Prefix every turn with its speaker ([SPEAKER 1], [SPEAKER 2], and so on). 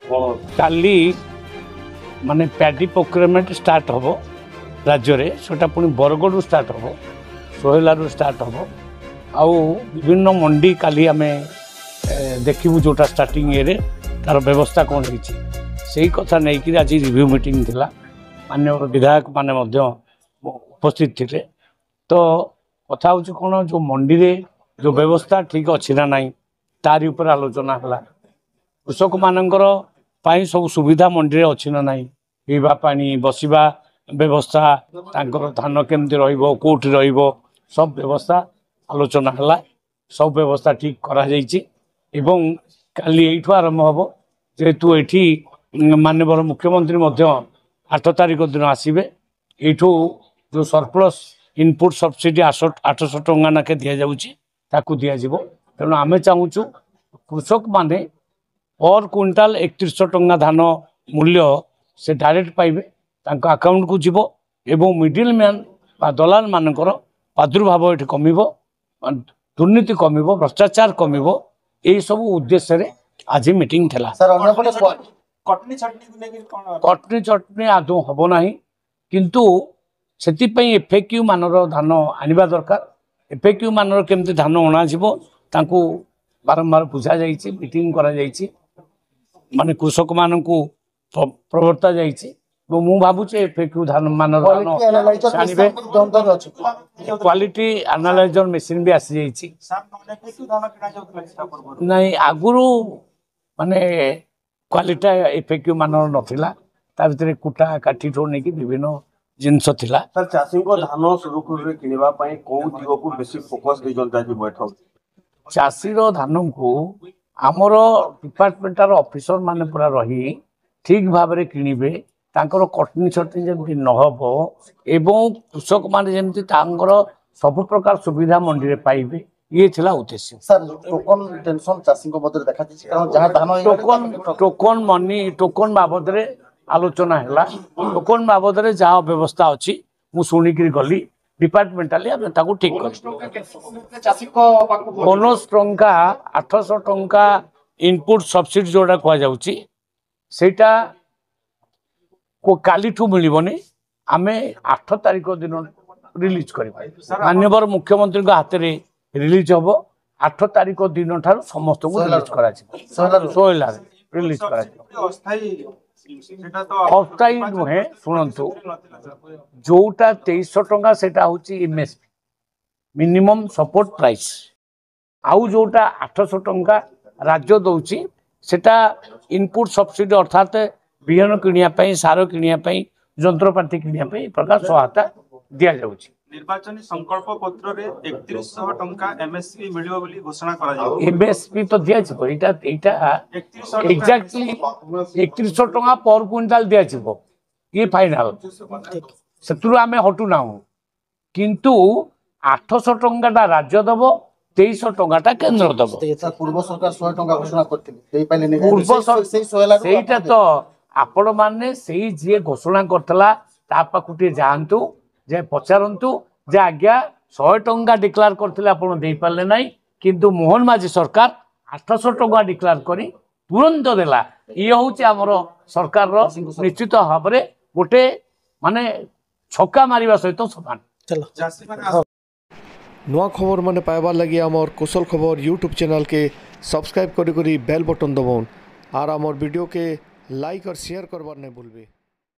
[SPEAKER 1] काली माने paddy procurement start हम राज्य में सेटा पुणी बरगढ़ स्टार्ट हम सोहेलू स्टार्ट हम आउ विभिन्न मंडी काली आम देखू जोटा स्टार्टिंग ये तार व्यवस्था कौन है कथा नहीं कि आज रिव्यू मीटिंग थिला मान्य विधायक माने उपस्थित थे तो कथा हूँ कौन जो मंडी रे जो व्यवस्था ठीक अच्छी ना ना तारी ऊपर आलोचना है कृषक मानकर सब सुविधा मंडी रे अच्छी ना ना पीवा पानी बसवा व्यवस्था तांकर धान केमती रोटी सब व्यवस्था आलोचना है सब व्यवस्था ठीक करा एवं काली एठू आरंभ हम जेहेतु ये माननीय मुख्यमंत्री 8 तारिख दिन आसवे एठू जो सरप्लस इनपुट सब्सिडी 800 टंका नाके दि जाऊँ दिज्व तेणु आम चाहूँ कृषक माने पर क्विंटाल 3100 टंका धान मूल्य से डायरेक्ट पाइबे तांको अकाउंट को जीवो एवं मिडिल मैन बा दलाल मानकर प्रादुर्भाव ये कमिबो दुर्नीति कमिबो भ्रष्टाचार कमिबो यही सब उद्देश्य रे आज मीटिंग थला कटनी चटनी आदौ हम ना किंतु से एफएक्यू मानर धान आनिबा दरकार एफएक्यू मानर केमती धान अणाजिवो तांको बारंबार बुझा जाइए मीटिंग करा जाइए माने कृषक मान को प्रवर्ता जाइए मु भावुचे एफएक्यू धान मानर क्वालिटी एनालाइजर मेसीन भी आसी जाइए नहीं आगुरु माने क्वालिटी एफएक्यू मानर नथिला ता भितरे कुटा काठी ठो नहीं विभिन्न जिनस थिला
[SPEAKER 2] सर चाषी को धान सुरुखुरु किनिबा पई को दिगो को बेसी फोकस दे जनता जी बैठक
[SPEAKER 1] चाषी धान को आमर डिपार्टमेंटार ऑफिसर माने पूरा रही ठीक भाव में किणवे तांकर कटनी छटनी जमी नहब एवं कृषक माने जमी सब प्रकार सुविधा मंडी रे पाइबे ये थिला उद्देश्य
[SPEAKER 3] सर टोकन टेंशन चाषी को बदले देखा छी कारण जहां धान
[SPEAKER 1] टोकन मनी टोकन बाबद रे आलोचना है टोकन बाबद रे जहाँ व्यवस्था अच्छी मु शुणिक गली डिपार्टमेंटाली आम ताकू ठीक कर 800 टंका इनपुट सब्सिडी जोड़ा कहुटा को काली ठू मिलबनी आम 8 तारिख दिन रिलीज कर माननीय मुख्यमंत्री हाथ में रिलीज हम 8 तारिख दिन ठार समस्त को रिलीज कर रिलीज कर अस्थायी नुहे शुणु जोटा 2300 टंका सेटा होची एमएसपी मिनिमम सपोर्ट प्राइस आउ जोटा 800 टंका राज्य दौची सेटा इनपुट सब्सिडी अर्थात बिहन किनिया सार किनिया जंत्रपाति किनिया प्रकार सहायता दिया जाउची
[SPEAKER 4] निर्वाचन संकल्प पत्र रे 3100 टंका एमएसपी मिलियो बोली घोषणा करा जाय
[SPEAKER 1] एमएसपी तो दिया छिबो एटा एग्जैक्टली 3100 टंका पर क्विंटाल दिया छिबो ये फाइनल सेतुरु आमे हटु ना किंतु 800 टंका राज्य दबो 2300 टंका केंद्र दबो
[SPEAKER 3] पूर्व सरकार 100 टंका घोषणा करथिले देई पाइले नै
[SPEAKER 1] पूर्व सेटा तो आपण माने सेही जे घोषणा करथला ता पाकुटे जानतु जे पचारतु जे आज्ञा 100 टंका डिक्लेयर करथिले आपण देई पारले नै किंतु मोहन माझी सरकार 800 टंका डिक्लेयर करी तुरंत देला ये होची हमर सरकार रो निश्चित भाव रे गोटे माने छक्का मारिबा सहित समान
[SPEAKER 5] चलो नुआ खबर माने पाइबार लगी आमर कुशल खबर यूट्यूब चैनल के सब्सक्राइब करी बेल बटन दबाउन और आमर वीडियो के लाइक और शेयर करबार नहीं भूलबे।